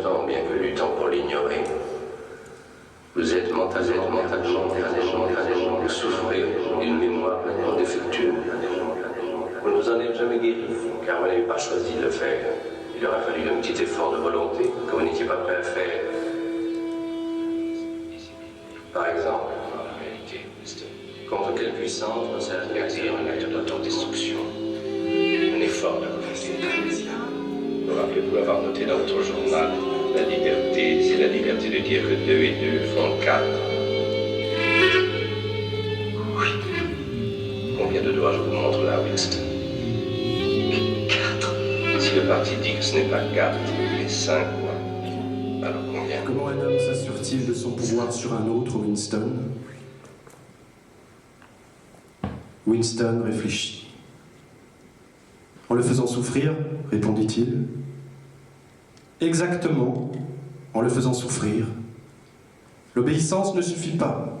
longtemps, bien que du temps pour l'ignorer. Vous êtes mentalement, vous souffrez d'une mémoire défectueuse. Vous ne vous en êtes jamais guéri, car vous n'avez pas choisi de le faire. Il aurait fallu un petit effort de volonté que vous n'étiez pas prêt à faire. Par exemple, en réalité, contre quelle puissance vous allez dire un acte d'autodestruction? Un effort de volonté. Vous rappelez-vous avoir noté dans votre journal, la liberté, c'est la liberté de dire que 2 et 2 font 4. Oui. Combien de doigts je vous montre là, Winston? 4. Si le parti dit que ce n'est pas 4, mais 5 mois, alors combien? Comment un homme s'assure-t-il de son pouvoir sur un autre, Winston? Winston réfléchit. En le faisant souffrir, répondit-il. Exactement, en le faisant souffrir. L'obéissance ne suffit pas.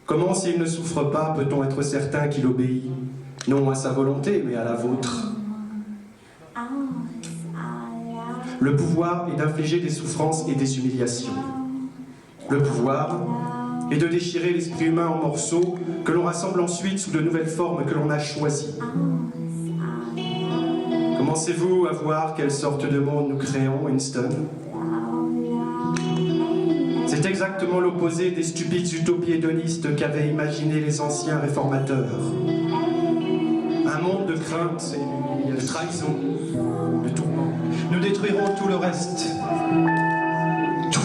Comment, s'il ne souffre pas, peut-on être certain qu'il obéit, non à sa volonté, mais à la vôtre? Le pouvoir est d'infliger des souffrances et des humiliations. Le pouvoir est de déchirer l'esprit humain en morceaux que l'on rassemble ensuite sous de nouvelles formes que l'on a choisies. Commencez-vous à voir quelle sorte de monde nous créons, Winston? C'est exactement l'opposé des stupides utopies hédonistes qu'avaient imaginé les anciens réformateurs. Un monde de crainte et de trahison, de tourment. Nous détruirons tout le reste. Tout.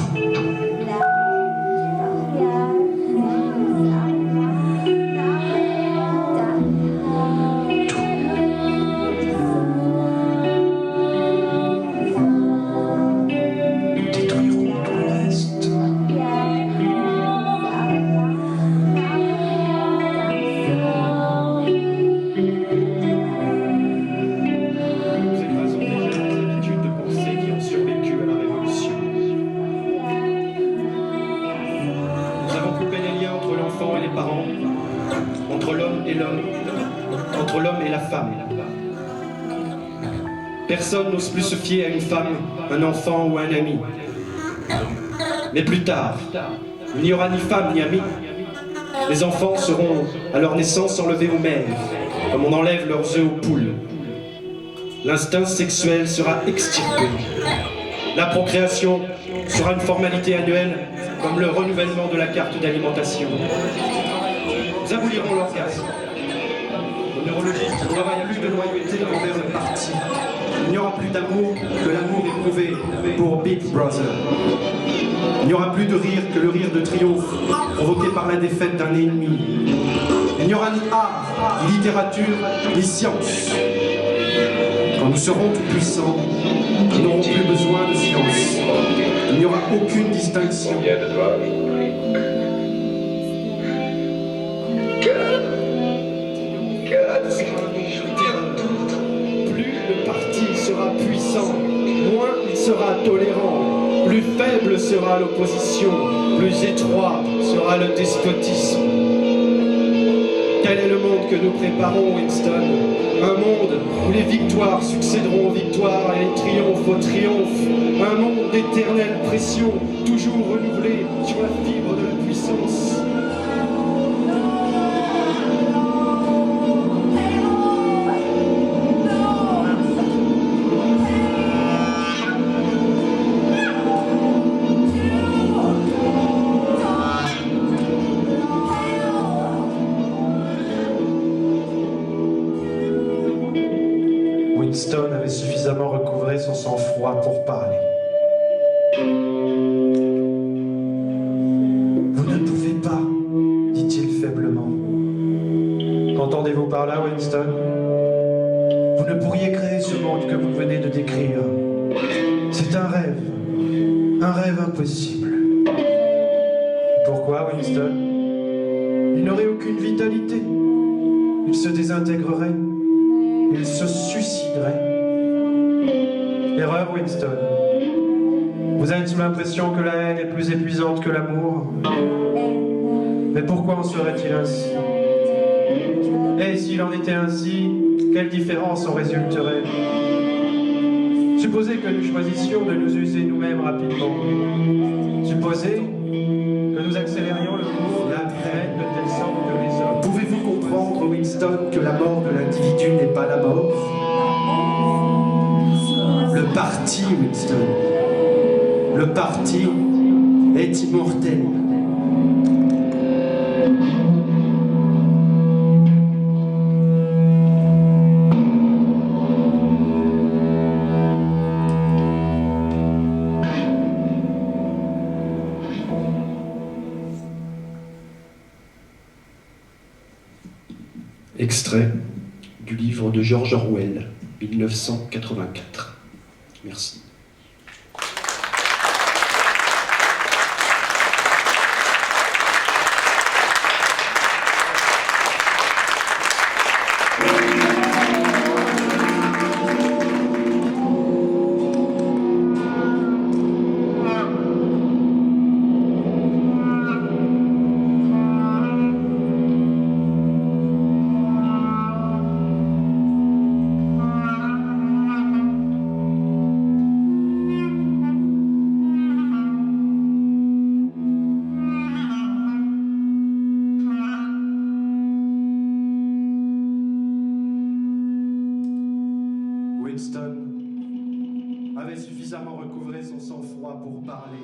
Personne n'ose plus se fier à une femme, un enfant ou un ami. Mais plus tard, il n'y aura ni femme ni ami. Les enfants seront, à leur naissance, enlevés aux mères, comme on enlève leurs œufs aux poules. L'instinct sexuel sera extirpé. La procréation sera une formalité annuelle, comme le renouvellement de la carte d'alimentation. Nous abolirons l'orgasme. Le neurologiste n'aura plus de loyauté envers le parti. Il n'y aura plus d'amour que l'amour éprouvé pour Big Brother. Il n'y aura plus de rire que le rire de triomphe provoqué par la défaite d'un ennemi. Il n'y aura ni art, ni littérature, ni science. Quand nous serons tout puissants, nous n'aurons plus besoin de science. Il n'y aura aucune distinction. Combien de doigts? Puissant, moins il sera tolérant, plus faible sera l'opposition, plus étroit sera le despotisme. Quel est le monde que nous préparons, Winston? Un monde où les victoires succéderont aux victoires et les triomphes aux triomphes. Un monde d'éternelle pression, toujours renouvelée sur la fibre de la puissance. Winston avait suffisamment recouvré son sang-froid pour parler. Vous ne pouvez pas, dit-il faiblement. Qu'entendez-vous par là, Winston? Vous ne pourriez créer ce monde que vous venez de décrire. C'est un rêve impossible. Pourquoi, Winston? Il n'aurait aucune vitalité. Il se désintégrerait. Il se suiciderait. Erreur, Winston. Vous avez sous l'impression que la haine est plus épuisante que l'amour. Mais pourquoi en serait-il ainsi? Et s'il en était ainsi, quelle différence en résulterait? Supposez que nous choisissions de nous user nous-mêmes rapidement. Supposez que nous accélérions le cours de la traîne de telle sorte que les hommes... Pouvez-vous comprendre, Winston, que la mort de l'individu n'est pas la mort? Le parti, Winston, le parti est immortel. Extrait du livre de George Orwell, 1984. Merci. Winston avait suffisamment recouvré son sang-froid pour parler.